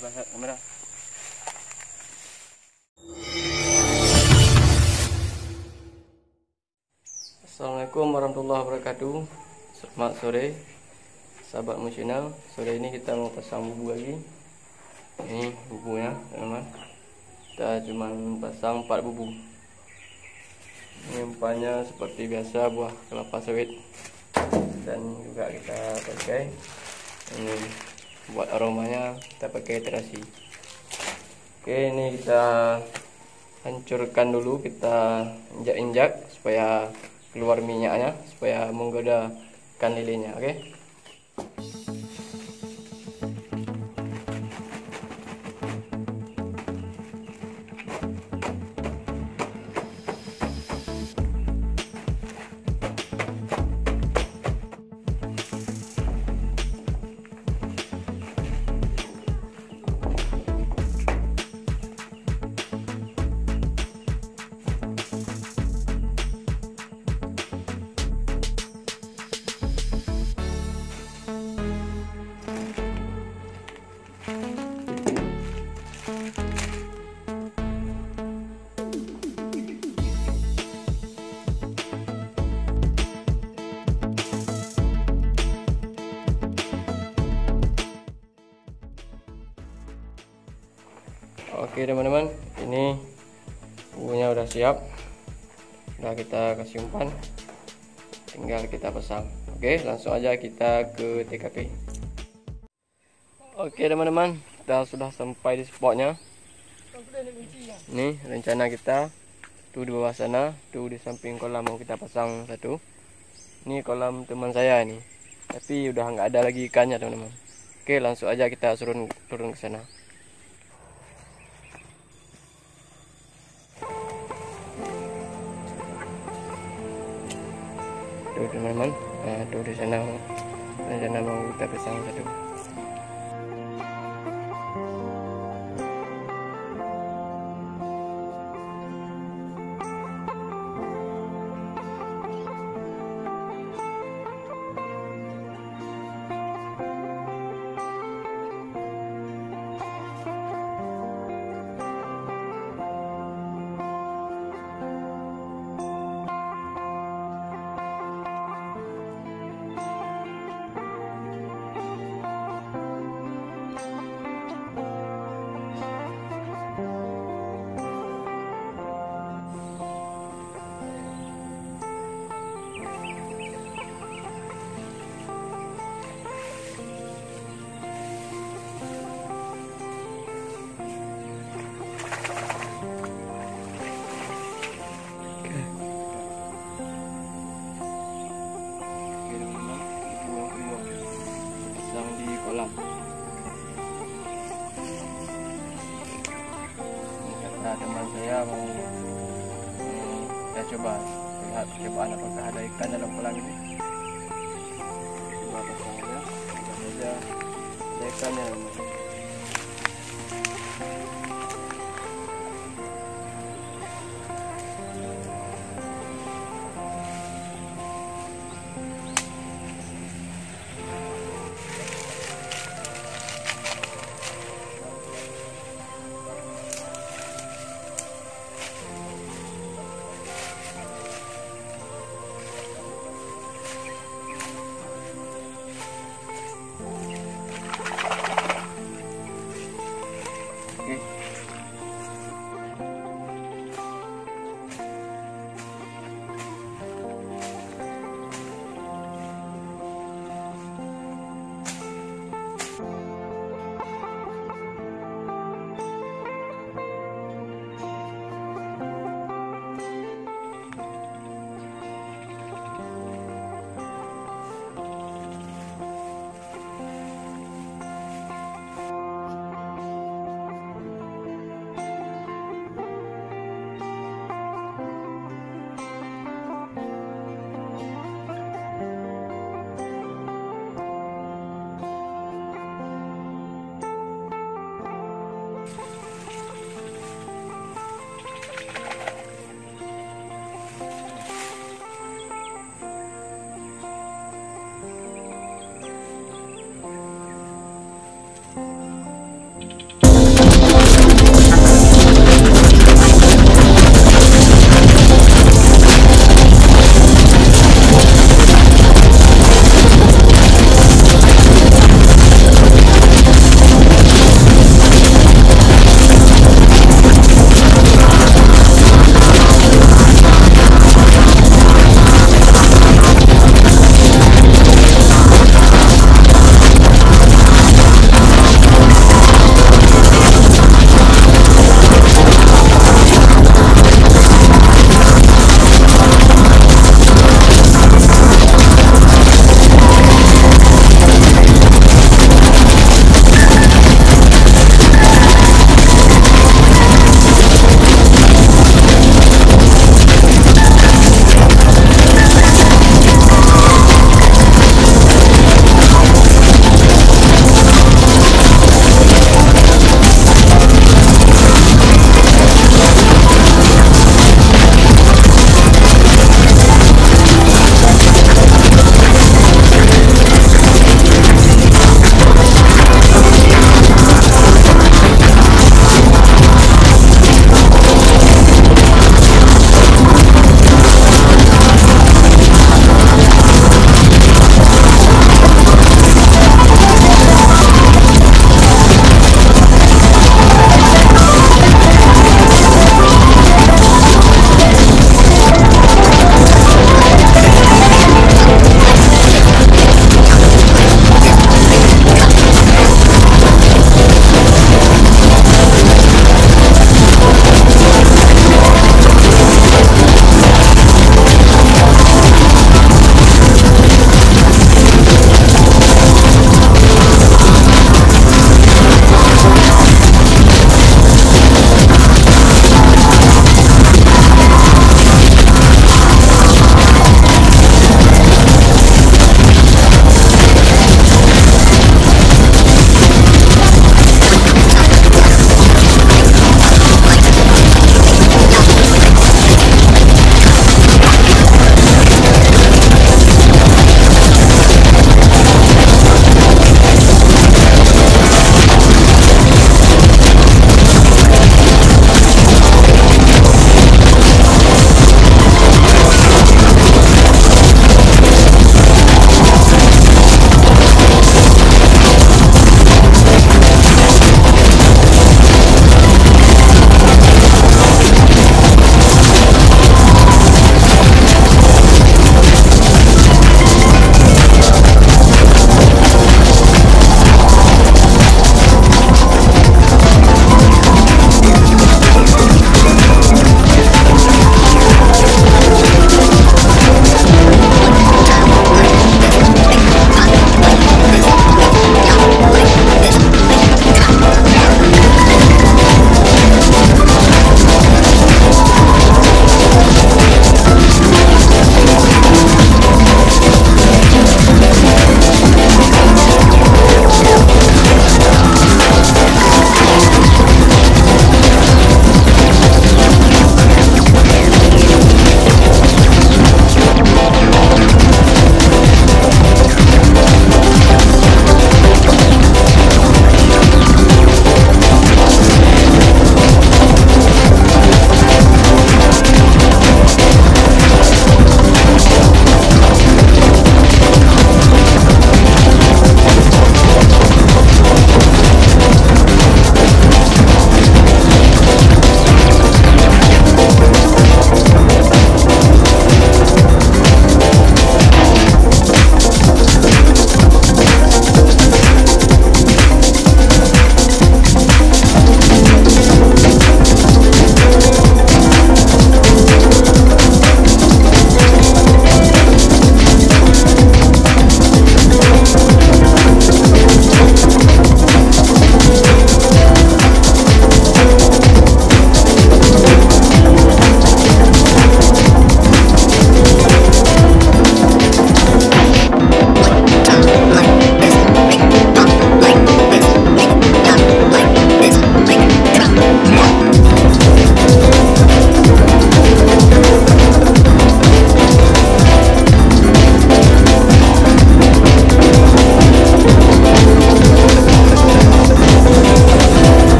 Coba lihat kamera. Assalamualaikum warahmatullahi wabarakatuh. Selamat sore sahabat emosional. Sore ini kita mau pasang bubu lagi. Ini bubunya teman-teman. Kita cuma pasang 4 bubu. Ini umpannya seperti biasa buah kelapa sawit. Dan juga kita pakai ini buat aromanya, kita pakai terasi. Oke, ini kita hancurkan dulu, kita injak-injak supaya keluar minyaknya, supaya menggoda ikan lelenya. Oke. Oke teman-teman, ini bubunya udah siap, udah kita kasih umpan, tinggal kita pasang. Oke, langsung aja kita ke TKP. Oke teman-teman, kita sudah sampai di spotnya. Ini rencana kita tuh di bawah sana, tuh di samping kolam mau kita pasang satu. Ini kolam teman saya nih, tapi udah nggak ada lagi ikannya teman-teman. Oke, langsung aja kita turun ke sana. Tuh teman-teman, nah tuh di sana rencana mau kita pasang satu. Kata teman saya mau kita coba lihat percobaan apakah ada ikan dalam kolam ini. Coba pasang aja, mudah-mudahan ada ikannya.